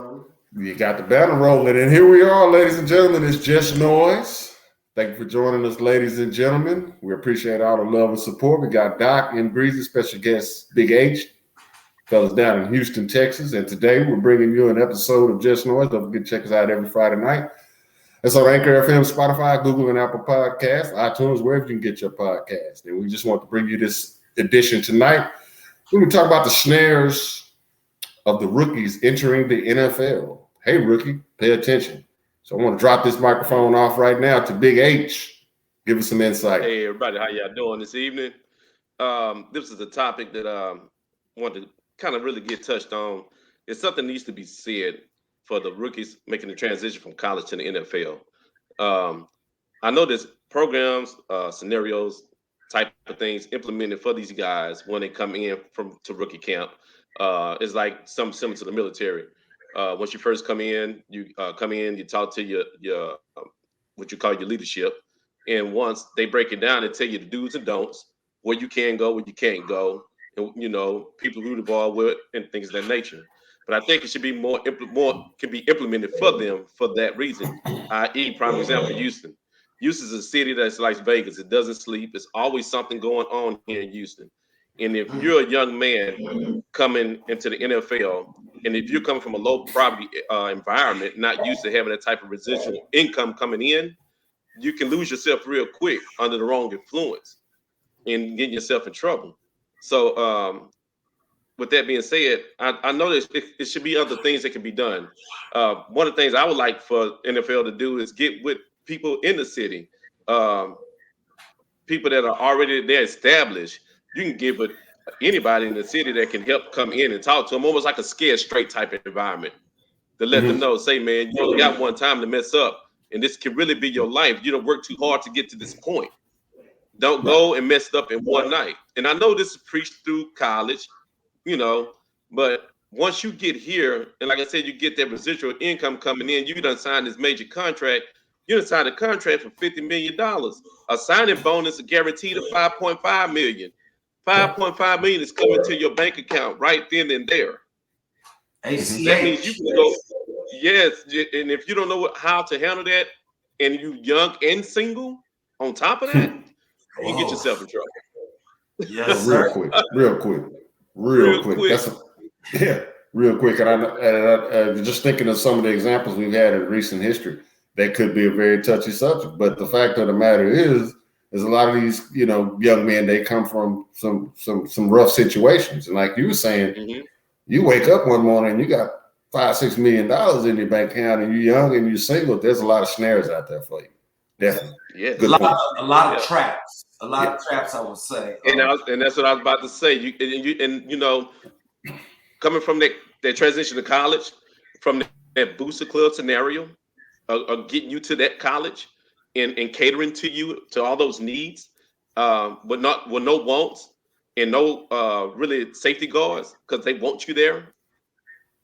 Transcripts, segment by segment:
rolling. You got the banner rolling. And here we are, ladies and gentlemen. It's Just Noise. Thank you for joining us, ladies and gentlemen. We appreciate all the love and support. We got Doc and Breezy, special guest Big H, fellas down in Houston, Texas. And today we're bringing you an episode of Just Noise. Don't forget to check us out every Friday night. It's on Anchor FM, Spotify, Google, and Apple Podcasts, iTunes, wherever you can get your podcast. And we just want to bring you this edition tonight. We're going to talk about the snares of the rookies entering the NFL. Hey, rookie, pay attention. So I want to drop this microphone off right now to Big H. Give us some insight. Hey, everybody. How y'all doing this evening? This is a topic that I wanted to kind of really get touched on. It's something that needs to be said for the rookies making the transition from college to the NFL. I know there's programs, scenarios, type of things implemented for these guys when they come in to rookie camp. It's like something similar to the military. Once you first come in, you talk to your what you call your leadership, and once they break it down and tell you the do's and don'ts, where you can go, where you can't go, and people who involved with and things of that nature. But I think it should be more can be implemented for them for that reason. I.e., prime example, Houston. Houston is a city that's like Vegas. It doesn't sleep. It's always something going on here in Houston. And if you're a young man coming into the NFL, and if you're coming from a low poverty environment, not used to having that type of residual income coming in, you can lose yourself real quick under the wrong influence and get yourself in trouble. So with that being said, I know that it should be other things that can be done. One of the things I would like for NFL to do is get with people in the city, people that are already there established. You can give it anybody in the city that can help come in and talk to them, almost like a scared straight type of environment, to let them know, say, man, you only got one time to mess up, and this can really be your life. You don't work too hard to get to this point. Don't go and mess it up in one night. And I know this is preached through college, but once you get here, and like I said, you get that residual income coming in, you done signed this major contract. You done signed a contract for $50 million. A signing bonus guaranteed of $5.5 million. $5.5 million is coming to your bank account right then and there. ACH. That means you can go, yes. And if you don't know how to handle that, and you young and single, on top of that, you can get yourself in trouble. Yes, real quick. That's real quick. And I just thinking of some of the examples we've had in recent history, that could be a very touchy subject. But the fact of the matter is a lot of these, young men, they come from some rough situations. And like you were saying, you wake up one morning and you got $5-6 million in your bank account, and you're young and you're single. There's a lot of snares out there for you. Definitely. Yeah. A lot of traps. A lot of traps, I would say. And that's what I was about to say. Coming from that transition to college, from that booster club scenario, of getting you to that college and catering to you to all those needs, but not with no wants and no really safety guards, because they want you there.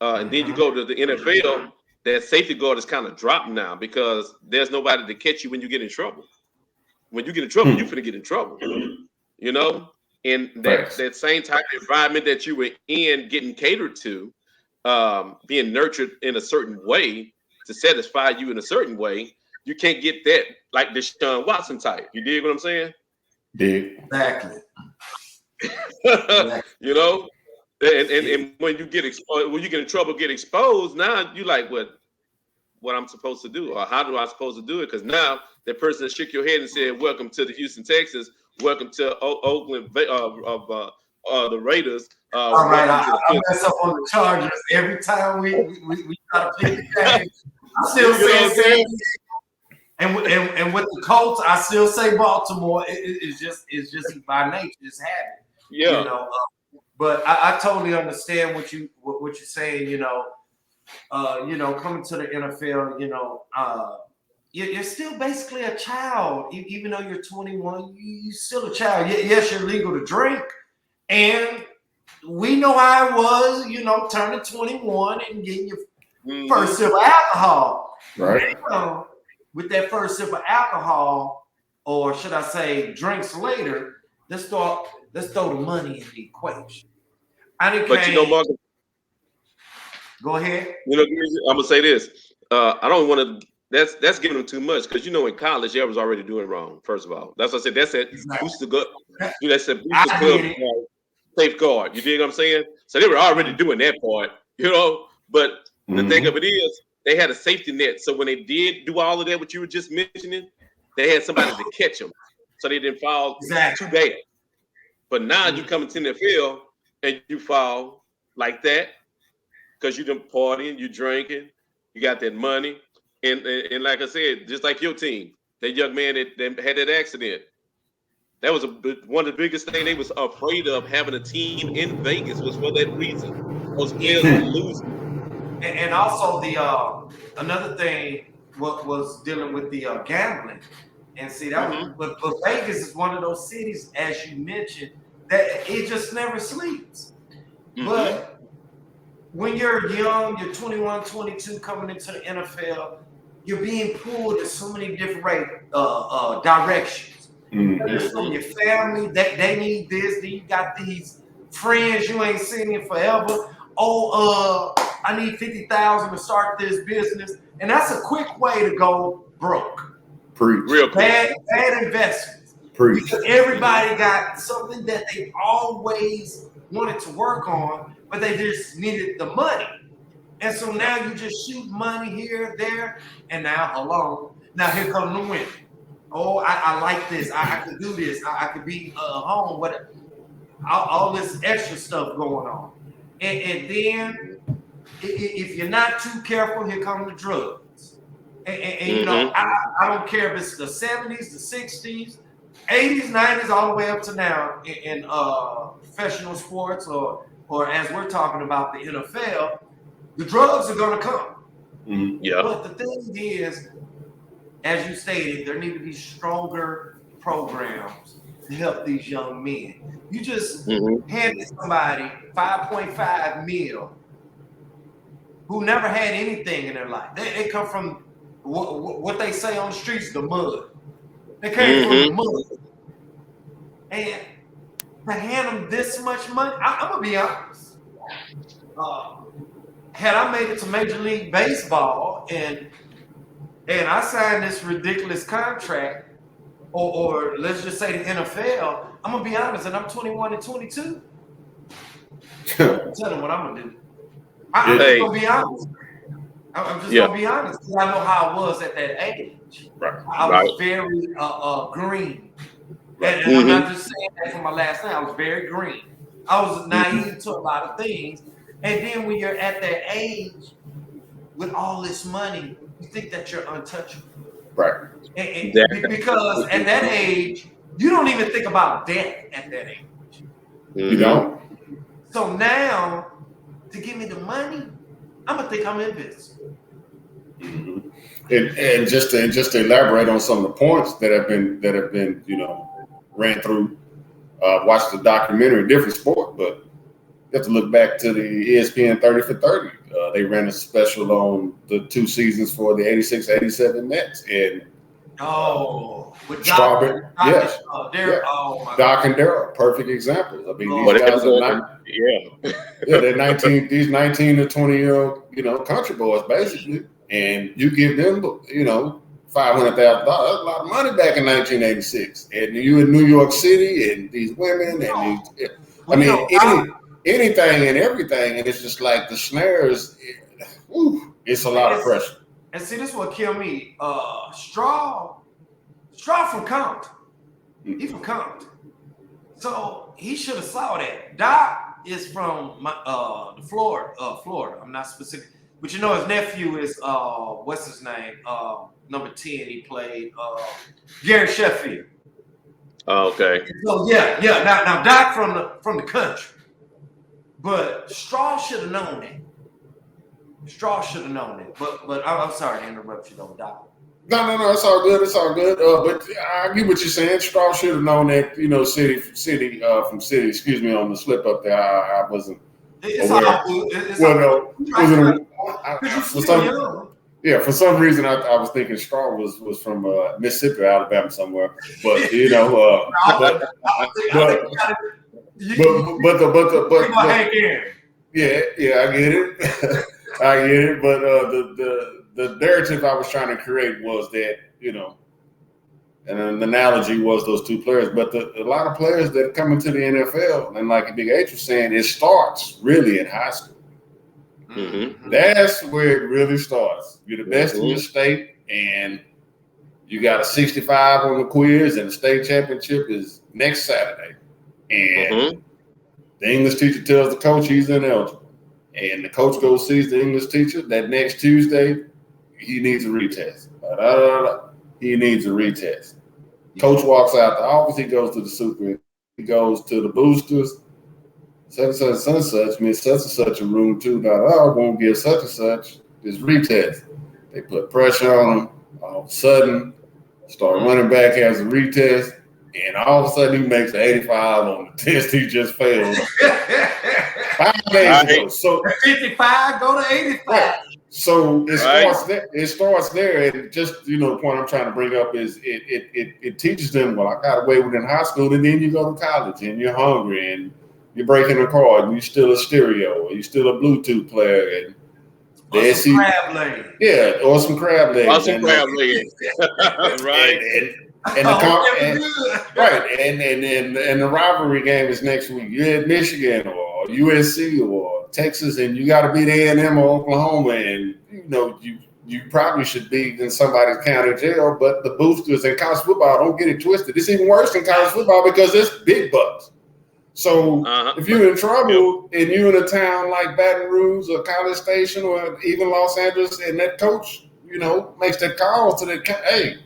And then you go to the NFL, that safety guard is kind of dropped now because there's nobody to catch you when you get in trouble. When you get in trouble, you're finna get in trouble. And that same type of environment that you were in, getting catered to, being nurtured in a certain way to satisfy you in a certain way, you can't get that like the Deshaun Watson type. You dig what I'm saying? Dig. Exactly. And when you get exposed, when you get in trouble, get exposed, now you like what I'm supposed to do, or how do I supposed to do it? Because now that person shook your head and said, "Welcome to the Houston Texans. Welcome to Oakland of the Raiders." All right, I mess up on the Chargers every time we try to pick the game. I still say and with the Colts, I still say Baltimore. It's just by nature, it's habit. Yeah. But I totally understand what you're saying. Coming to the NFL, you're still basically a child. Even though you're 21, you're still a child. Yes, you're legal to drink, and we know how it was. Turning 21 and getting your first sip of alcohol. Right. With that first sip of alcohol, or should I say, drinks later, let's throw the money in the equation. But Marcus, Go ahead. You know, I'm gonna say this. I don't want to. That's giving them too much because in college they was already doing wrong. First of all, that's what I said. That's it. Exactly. Booster good. That's a booster I club get it. safeguard. You dig what I'm saying? So they were already doing that part. But the thing of it is, they had a safety net. So when they did do all of that, what you were just mentioning, they had somebody to catch them, so they didn't fall too bad. But now you come into the field and you fall like that because you done partying, you drinking, you got that money, and like I said, just like your team, that young man that had that accident, that was one of the biggest things they was afraid of. Having a team in Vegas was for that reason. Those players were losing. And also another thing was dealing with the gambling. And see that was, but Vegas is one of those cities, as you mentioned, that it just never sleeps. But when you're young, you're 21, 22, coming into the NFL, you're being pulled in so many different directions. From your family, they need this. Then you got these friends you ain't seen in forever. I need 50,000 to start this business, and that's a quick way to go broke. Real bad investments. Because everybody got something that they always wanted to work on, but they just needed the money. And so now you just shoot money here, there, and now hello. Now here come the win. Oh, I like this. I could do this. I could be home. Whatever. All this extra stuff going on. And then if you're not too careful, here come the drugs. And I don't care if it's the 70s, the 60s, 80s, 90s, all the way up to now in professional sports or as we're talking about the NFL, the drugs are going to come. Yeah. But the thing is, as you stated, there need to be stronger programs to help these young men. You just handed somebody 5.5 mil who never had anything in their life. They come from what they say on the streets, the mud. They came from the mud. And to hand them this much money, I'm going to be honest. Had I made it to Major League Baseball and I signed this ridiculous contract, or let's just say the NFL, I'm going to be honest, and I'm 21 and 22. Tell them what I'm going to do. I'm just going to be honest. I'm just going to be honest, because I know how I was at that age. I was very green. And I'm not just saying that for my last name. I was very green. I was naive to a lot of things. And then when you're at that age with all this money, you think that you're untouchable. Right. Because at that age, you don't even think about death at that age. You don't. So now, to give me the money, I'm gonna think I'm invincible. And just to elaborate on some of the points that have been ran through. Watched the documentary, different sport, but you have to look back to the ESPN 30 for 30. They ran a special on the 2 seasons for the 86-87 Mets. And with Strawberry, yes. Doc and Darryl, perfect examples. I mean, these guys are these 19 to 20-year-old, country boys basically, and you give them, $500,000. That's a lot of money back in 1986. And you in New York City, and these women, and anything and everything, and it's just like the snares. It's a lot of pressure. And see, this is what killed me. Straw from Compton. He from Compton. So he should have saw that. Doc is from Florida. I'm not specific. But his nephew is what's his name? Number 10, he played Gary Sheffield. Okay. So now Doc from the country. But Straw should have known that. But I'm sorry to interrupt you though, Doc. No, it's all good. But I get what you're saying. Straw should have known that, city from city. Excuse me on the slip up there. I wasn't aware. For some reason I was thinking Straw was from Mississippi or Alabama somewhere. But I get it. I get it, but the narrative I was trying to create was that, and an analogy was those two players. But a lot of players that come into the NFL, and like Big H was saying, it starts really in high school. Mm-hmm. That's where it really starts. You're the best in your Mm-hmm. state, and you got a 65 on the quiz, and the state championship is next Saturday. And the English teacher tells the coach he's ineligible. And the coach goes sees the English teacher that next Tuesday, he needs a retest. He needs a retest. Coach walks out the office. He goes to the super. He goes to the boosters. Such and such means such and such a room too. Won't give such and such this retest. They put pressure on him. All of a sudden, start running back has a retest, and all of a sudden he makes an 85 on the test he just failed 5 days ago. So 55 go to 85. Right. So it starts there. It starts there, and just the point I'm trying to bring up is it teaches them. Well, I got away with it in high school, and then you go to college, and you're hungry, and you're breaking a car, and you're still a stereo, or you're still a Bluetooth player, and or some crab legs. Yeah, or some crab legs. Or some crab legs. Right. And the rivalry game is next week. You're at Michigan or USC or Texas, and you got to beat A&M or Oklahoma, and you probably should be in somebody's county jail. But the boosters in college football, don't get it twisted. It's even worse than college football because it's big bucks. So if you're in trouble and you're in a town like Baton Rouge or College Station or even Los Angeles, and that coach, makes that call to that, hey,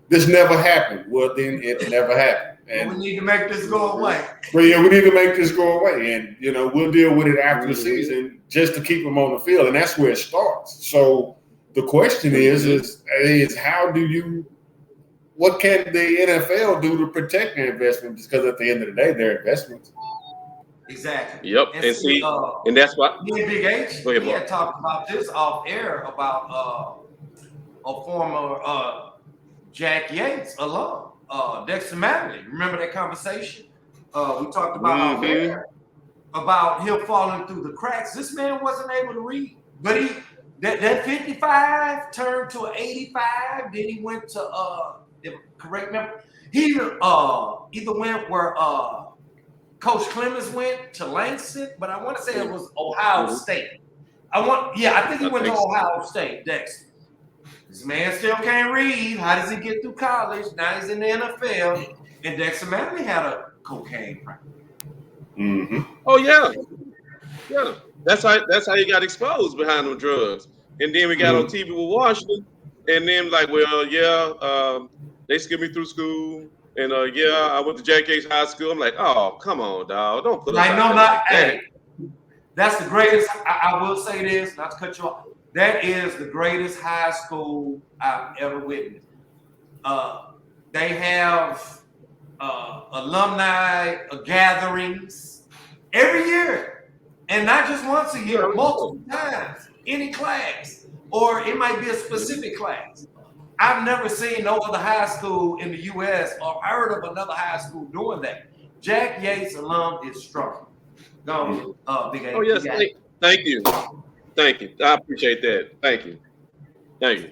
this never happened. Well, then it never happened. And we need to make this go away. Well, yeah, we need to make this go away. And, we'll deal with it after the season just to keep them on the field. And that's where it starts. So the question is what can the NFL do to protect their investments? Because at the end of the day, they're investments. Exactly. Yep. And that's why. Me and Big H, we had talked about this off air about a former Jack Yates alum, Dexter Madison. Remember that conversation? We talked about off air about him falling through the cracks. This man wasn't able to read, but that 55 turned to an 85. Then he went to correct me. He either went where Coach Clemens went to Langston, but I want to say it was Ohio State. I think he went to Ohio State, Dexter. This man still can't read. How does he get through college? Now he's in the NFL. And Dexter Madison had a cocaine problem. Mm-hmm. Oh yeah. That's how he got exposed behind them drugs. And then we got on TV with Washington, and then they skipped me through school, and I went to Jack Yates High School. I'm like, oh, come on, dog, don't put us out there. Hey, that's the greatest. I will say this, not to cut you off. That is the greatest high school I've ever witnessed. They have alumni gatherings every year, and not just once a year, multiple times, any class, or it might be a specific class. I've never seen no other high school in the U.S. or heard of another high school doing that. Jack Yates alum is strong. Go, Big A. Oh yes, thank you. I appreciate that. Thank you.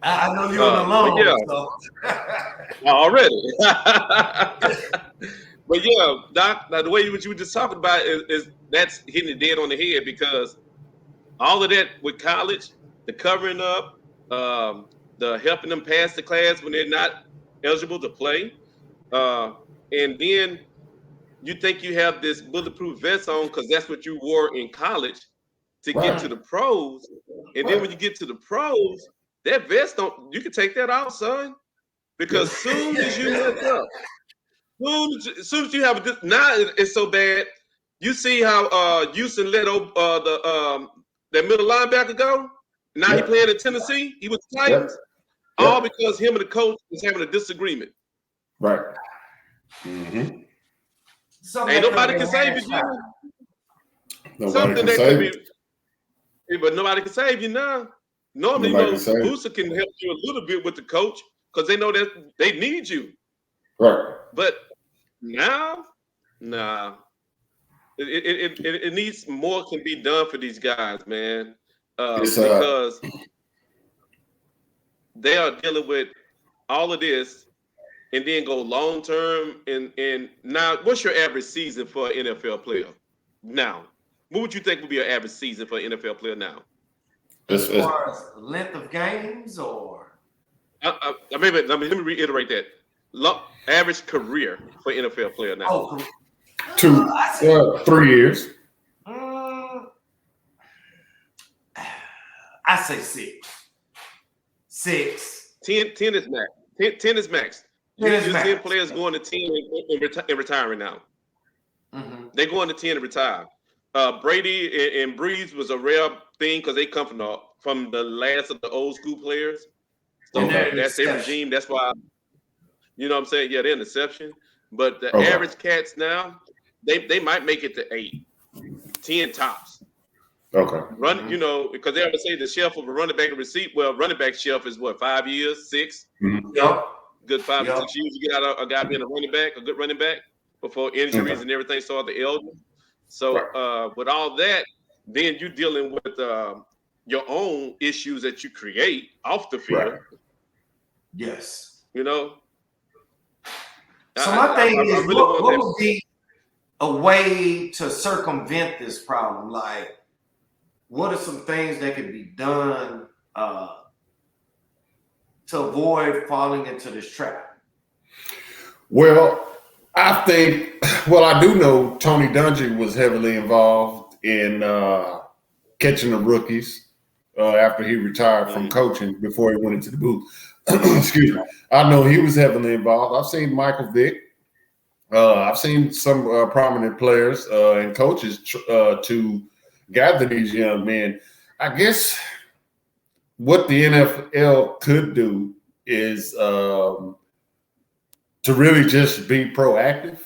I know you're an alum. So. Already. But yeah, Doc, now the way what you were just talking about is that's hitting it dead on the head, because all of that with college, the covering up, the helping them pass the class when they're not eligible to play, and then you think you have this bulletproof vest on because that's what you wore in college to get to the pros, and then when you get to the pros, that vest you can take that off, son, because soon as you mess up, soon as you have now it's so bad. You see how Houston let that middle linebacker go. Now he playing in Tennessee. He was the Titans. All because him and the coach was having a disagreement. Right. Mm-hmm. Ain't nobody can save you, Jimmy. Something that could be, but nobody can save you now. Normally, Booster can help you a little bit with the coach because they know that they need you. Right. But now, nah. It needs more can be done for these guys, man. because they are dealing with all of this and then go long term. And now, what's your average season for an NFL player now? What would you think would be an average season for an NFL player now? As far as length of games, or maybe let me reiterate that. Average career for NFL player now. oh, 3 years. I say 6. 6. 10 is max. 10 is max. You're seeing players going to 10 and retiring now. Mm-hmm. They're going to 10 and retire. Brady and Breeze was a rare thing because they come from the last of the old school players. So that's their regime. That's why, you know what I'm saying? Yeah, they're an exception. But the average cats now, they might make it to 8, 10 tops. Okay. You know, because they always say the shelf of a running back and receipt. Well, running back shelf is what, 5 years, 6? Mm-hmm. Yep. Good 5 to 6 years to get out of a guy being a good running back before injuries and everything start to elder. So with all that, then you're dealing with your own issues that you create off the field. Right. Yes. You know. So my thing is, what would be a way to circumvent this problem? Like, what are some things that could be done to avoid falling into this trap? Well, I do know Tony Dungy was heavily involved in catching the rookies after he retired from coaching before he went into the booth. Excuse me. I know he was heavily involved. I've seen Michael Vick. I've seen some prominent players and coaches to gather these young men. I guess what the NFL could do is to really just be proactive.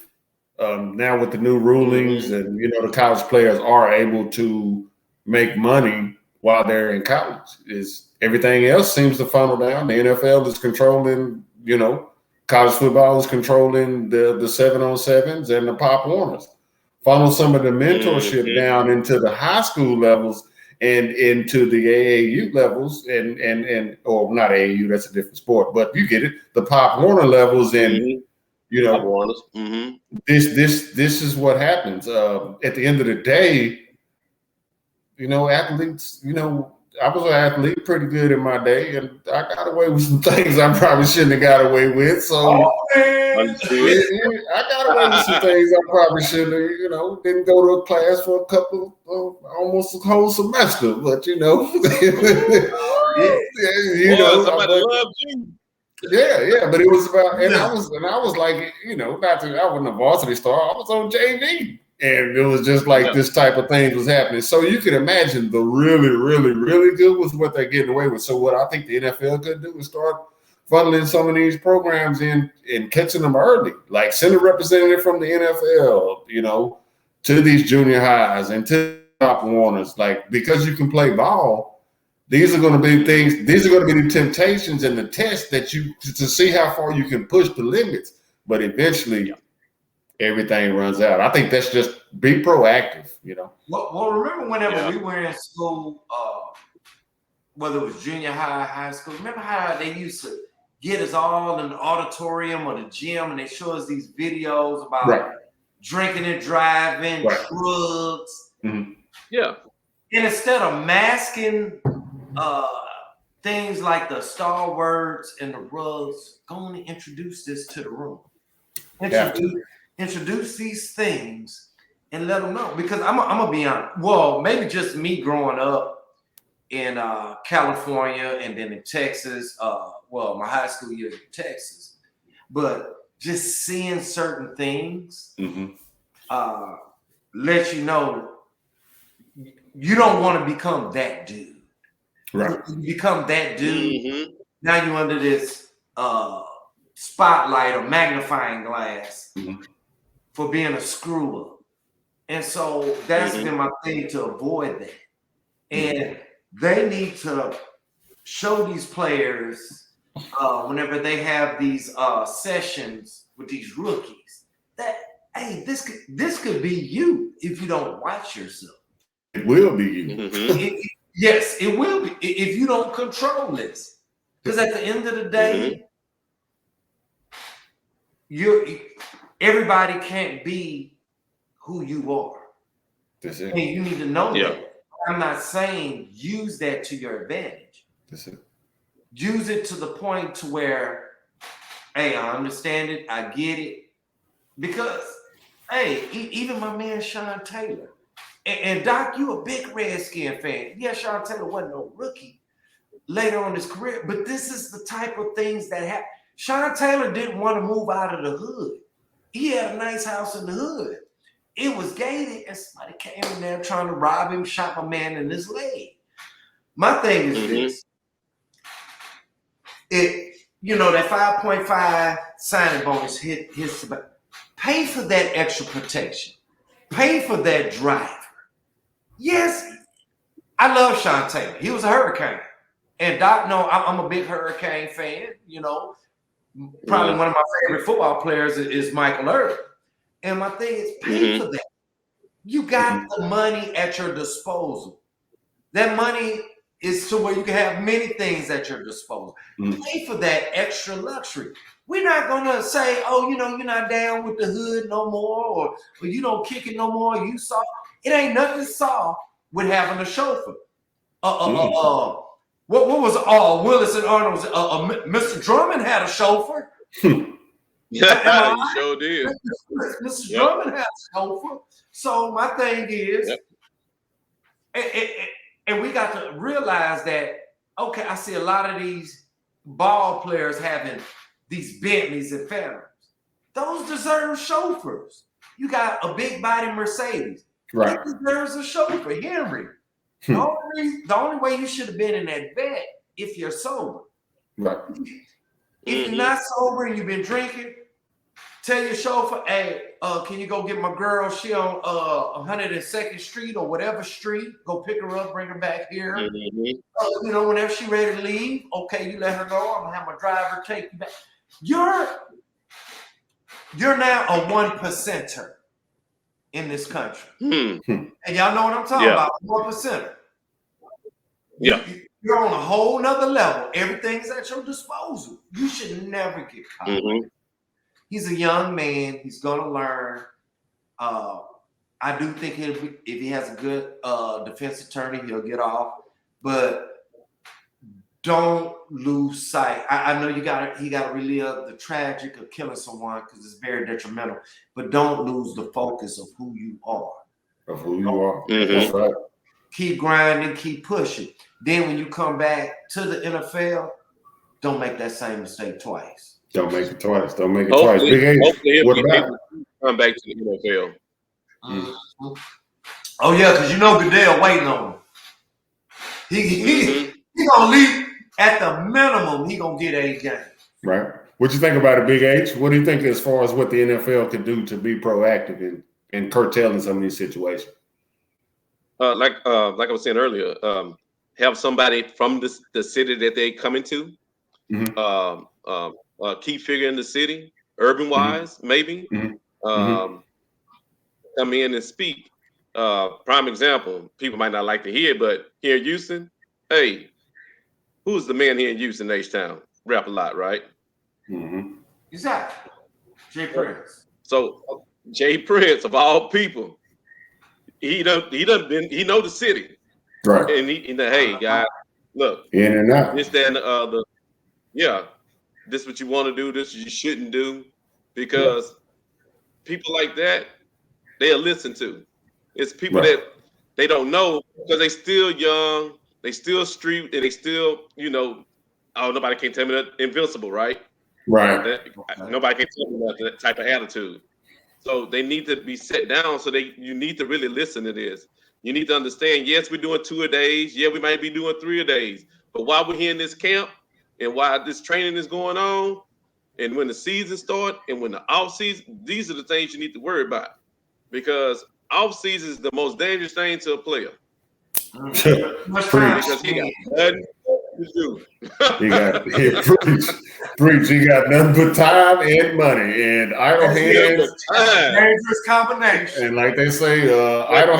Now with the new rulings and, you know, the college players are able to make money while they're in college. Is everything else seems to funnel down. The NFL is controlling, you know, college football is controlling the 7-on-7s and the Pop Warners. Funnel some of the mentorship down into the high school levels and into the AAU levels and or not AAU, that's a different sport, but you get it, the Pop Warner levels and you know, this is what happens. At the end of the day, you know, athletes, you know, I was an athlete pretty good in my day, and I got away with some things I probably shouldn't have got away with. So I got away with some things I probably shouldn't have, you know, didn't go to a class for a couple, almost a whole semester, but you know, somebody loved you. Yeah, but it was about, and I was like, you know, I wasn't a varsity star, I was on JV. And it was just like this type of thing was happening. So you can imagine the really, really, really good was what they're getting away with. So what I think the NFL could do is start funneling some of these programs in and catching them early. Like send a representative from the NFL, you know, to these junior highs and to Pop Warners. Like, because you can play ball, these are going to be things, these are going to be the temptations and the tests that you, to see how far you can push the limits. But eventually, everything runs out. I think that's just be proactive, you know. Well, remember whenever we were in school, whether it was junior high, high school, remember how they used to get us all in the auditorium or the gym and they show us these videos about drinking and driving, drugs. Yeah. And instead of masking things like the Star Words and the rugs, go on and introduce this to the room. Introduce these things and let them know. Because I'm gonna be honest. Well, maybe just me growing up in California and then in Texas. Well, my high school years in Texas, but just seeing certain things let you know you don't want to become that dude. Right. You become that dude. Now you're under this spotlight or magnifying glass for being a screw up. And so that's been my thing to avoid that. And they need to show these players whenever they have these sessions with these rookies that, hey, this could be you if you don't watch yourself. It will be you. Yes, it will be if you don't control this. Because at the end of the day, everybody can't be who you are. That's it. And you need to know Yeah. that. I'm not saying use that to your advantage. That's it. Use it to the point to where, hey, I understand it, I get it. Because, hey, even my man Sean Taylor, and Doc, you a big Redskin fan. Yeah, Sean Taylor wasn't no rookie later on in his career, but this is the type of things that happen. Sean Taylor didn't want to move out of the hood. He had a nice house in the hood. It was gated, and somebody came in there trying to rob him, shot my man in his leg. My thing is this. That 5.5 signing bonus hits. Pay for that extra protection. Pay for that driver. Yes, I love Sean Taylor. He was a Hurricane. And Doc, no, I'm a big Hurricane fan. Probably one of my favorite football players is Michael Irvin. And my thing is pay for that. You got the money at your disposal. That money is to where you can have many things at your disposal. Pay for that extra luxury. We're not gonna say, oh, you're not down with the hood no more, or you don't kick it no more. You soft. It ain't nothing soft with having a chauffeur. What was Willis and Arnold's? Mr. Drummond had a chauffeur. Yeah, he sure did. Mr. Drummond had a chauffeur. So my thing is, and we got to realize that, okay, I see a lot of these ball players having these Bentleys and Phantoms. Those deserve chauffeurs. You got a big body Mercedes. Right. It deserves a chauffeur, Henry. The only way you should have been in that vet if you're sober. Right. If you're not sober and you've been drinking, tell your chauffeur, hey, can you go get my girl? She on 102nd Street or whatever street. Go pick her up, bring her back here. Whenever she ready to leave, okay, you let her go. I'm gonna have my driver take you back. You're now a 1%er in this country. And y'all know what I'm talking about, 1%er. Yeah. You're on a whole nother level. Everything's at your disposal. You should never get caught. He's a young man. He's going to learn. I do think if he has a good defense attorney, he'll get off. But don't lose sight. I know he got to relive the tragic of killing someone because it's very detrimental. But don't lose the focus of who you are. That's right. Keep grinding, keep pushing. Then when you come back to the NFL, don't make that same mistake twice. Don't make it twice. Big H, what about come back to the NFL? Oh yeah, because Goodell waiting on him. He gonna leave at the minimum. He gonna get 8 games. Right. What you think about it, Big H? What do you think as far as what the NFL can do to be proactive in curtailing some of these situations? Like I was saying earlier, have somebody from the city that they come into, key figure in the city, urban wise, maybe, come in and speak. Prime example, people might not like to hear, but here in Houston, hey, who's the man here in Houston, H-Town? Rap a lot, right? Exactly. Jay Prince. So Jay Prince, of all people, he know the city, right? And hey guys, look, in and out, this, that, and the other. Yeah, this is what you want to do. This you shouldn't do, because people like that, they'll listen to. It's people that they don't know because they still young, they still street, and they still, nobody can tell me that invincible, right? Right. Nobody can tell me that type of attitude. So they need to be set down. So you need to really listen to this. You need to understand, yes, we're doing 2-a-days. Yeah, we might be doing 3-a-days. But while we're here in this camp and while this training is going on, and when the season starts and when the off season, these are the things you need to worry about. Because off season is the most dangerous thing to a player. Because he got nothing to do. Preach. He got nothing but time and money and idle hands. Dangerous combination. And like they say, idle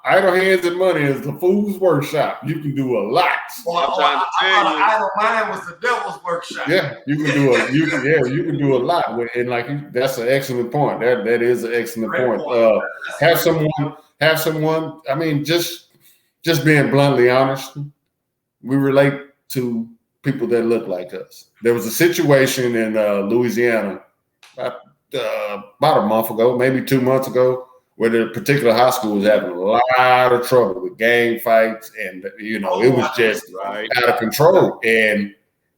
idle hands and money is the fool's workshop. You can do a lot. I'm trying to tell you. Idle mind was the devil's workshop. Yeah, you can do you can do a lot. And like that's an excellent point. That is an excellent point. Have someone. I mean, just being bluntly honest, we relate to people that look like us. There was a situation in Louisiana about a month ago, maybe 2 months ago, where the particular high school was having a lot of trouble with gang fights, and it was just out of control. And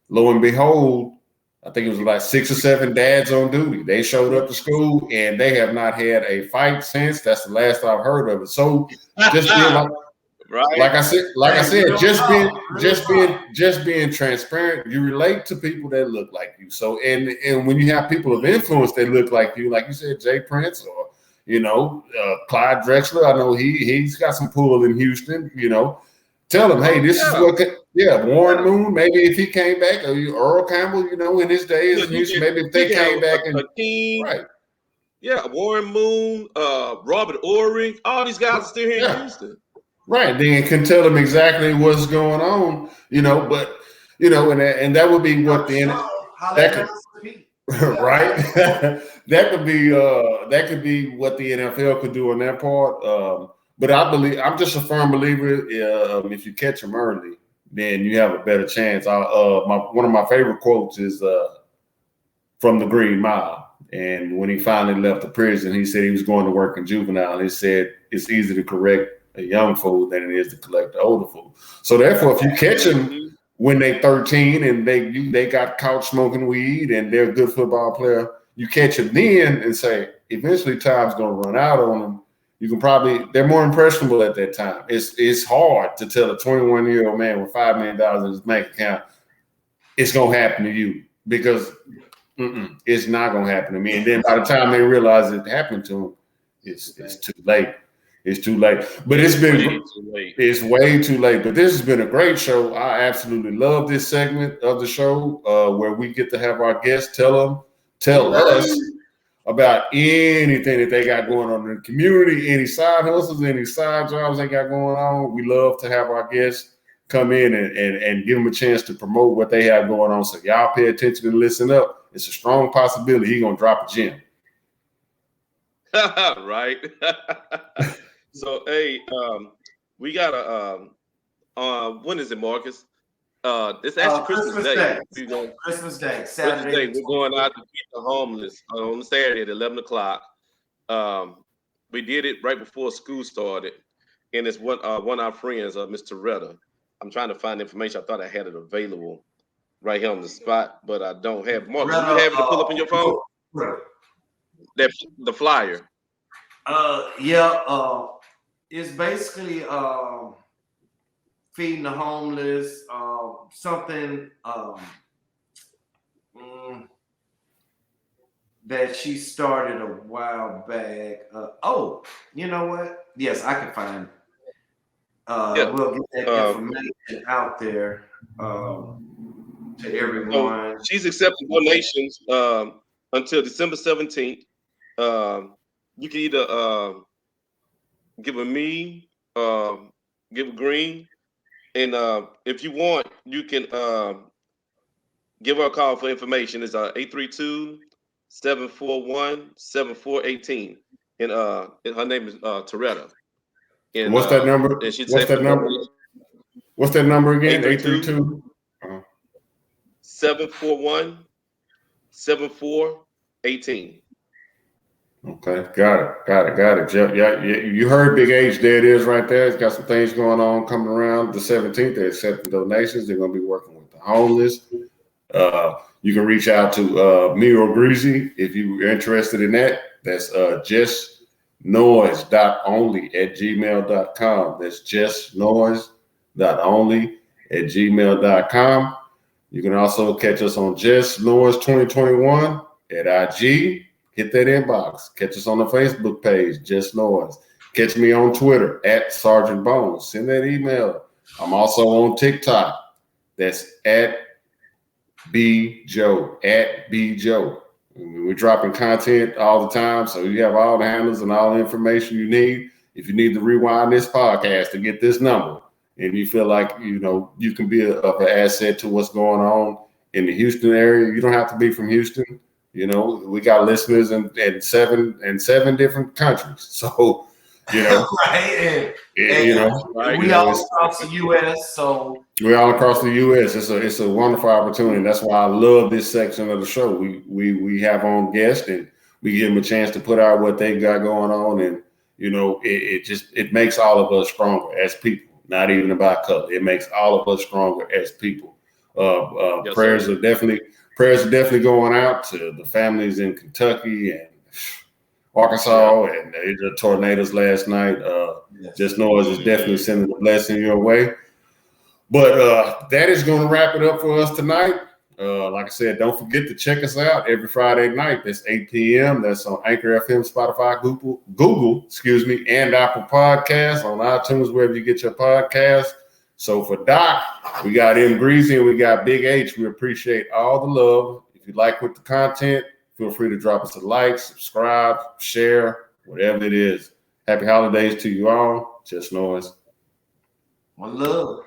lo and behold, I think it was like 6 or 7 dads on duty. They showed up to school, and they have not had a fight since. That's the last I've heard of it. So just being like I said, just being transparent. You relate to people that look like you. So and when you have people of influence that look like you said, Jay Prince or Clyde Drexler. I know he's got some pull in Houston. Tell him, hey, this is what. Warren Moon. Maybe if he came back, or Earl Campbell. In his days in Houston, maybe if they came back and right. Yeah, Warren Moon, Robert Ory, all these guys are still here in Houston. Right, then can tell them exactly what's going on, but and that would be what the right. that could be what the NFL could do on that part. But I'm just a firm believer. If you catch them early, then you have a better chance. One of my favorite quotes is from the Green Mile. And when he finally left the prison, he said he was going to work in juvenile. And he said it's easier to correct a young fool than it is to collect the older fool. So therefore, if you catch them when they're 13 and they got caught smoking weed and they're a good football player, you catch them then and say, eventually time's going to run out on them. You can they're more impressionable at that time. It's hard to tell a 21-year-old man with $5 million in his bank account, it's going to happen to you, because it's not going to happen to me. And then by the time they realize it happened to them, it's too late. It's too late. But it's way too late. But this has been a great show. I absolutely love this segment of the show where we get to have our guests tell us about anything that they got going on in the community, any side hustles, any side jobs they got going on. We love to have our guests come in and give them a chance to promote what they have going on. So y'all pay attention and listen up. It's a strong possibility he's going to drop a gem. Right. So, hey, we got when is it, Marcus? It's actually Christmas Day. Christmas Day, Saturday. We're going out to feed the homeless on Saturday at 11 o'clock. We did it right before school started, and it's one of our friends, Mr. Retta. I'm trying to find information. I thought I had it available right here on the spot, but I don't have it. Marcus, you have it to pull up on your phone? The flyer. It's basically feeding the homeless, something that she started a while back. You know what? Yes, I can find it. We'll get that information out there to everyone. So she's accepting donations until December 17th. You can either give a me, give a green, and if you want, you can give her a call for information. It's 832-741-7418, and her name is Toretta. And what's that number? And What's that number again? 832 741-7418. Okay, got it. Jeff, yeah, you heard Big H. There it is right there. It's got some things going on coming around the 17th. They're accepting donations. They're going to be working with the homeless. You can reach out to me or Greasy if you're interested in that. That's justnoise.only@gmail.com. That's justnoise.only@gmail.com. You can also catch us on Just Noise 2021 at IG. Hit that inbox. Catch us on the Facebook page, Just Noise. Catch me on Twitter at Sergeant Bones. Send that email. I'm also on TikTok. That's at BJoe, at BJoe. We're dropping content all the time, so you have all the handles and all the information you need. If you need to rewind this podcast to get this number, and you feel like, you know, you can be of an asset to what's going on in the Houston area, you don't have to be from Houston. You know, we got listeners in seven different countries. So, you know, right. you know, we all across the U.S. So we're all across the U.S. It's a wonderful opportunity. That's why I love this section of the show. We have on guests and we give them a chance to put out what they got going on, and you know, it makes all of us stronger as people. Not even about color. It makes all of us stronger as people. Yes, prayers sir. are definitely going out to the families in Kentucky and Arkansas and the tornadoes last night. Just Noise is definitely sending a blessing your way. But that is going to wrap it up for us tonight. Like I said, don't forget to check us out every Friday night. That's 8 p.m. That's on Anchor FM, Spotify, Google, and Apple Podcasts, on iTunes, wherever you get your podcasts. So for Doc, we got M. Greasy and we got Big H. We appreciate all the love. If you like with the content, feel free to drop us a like, subscribe, share, whatever it is. Happy holidays to you all. Just Noise. one love.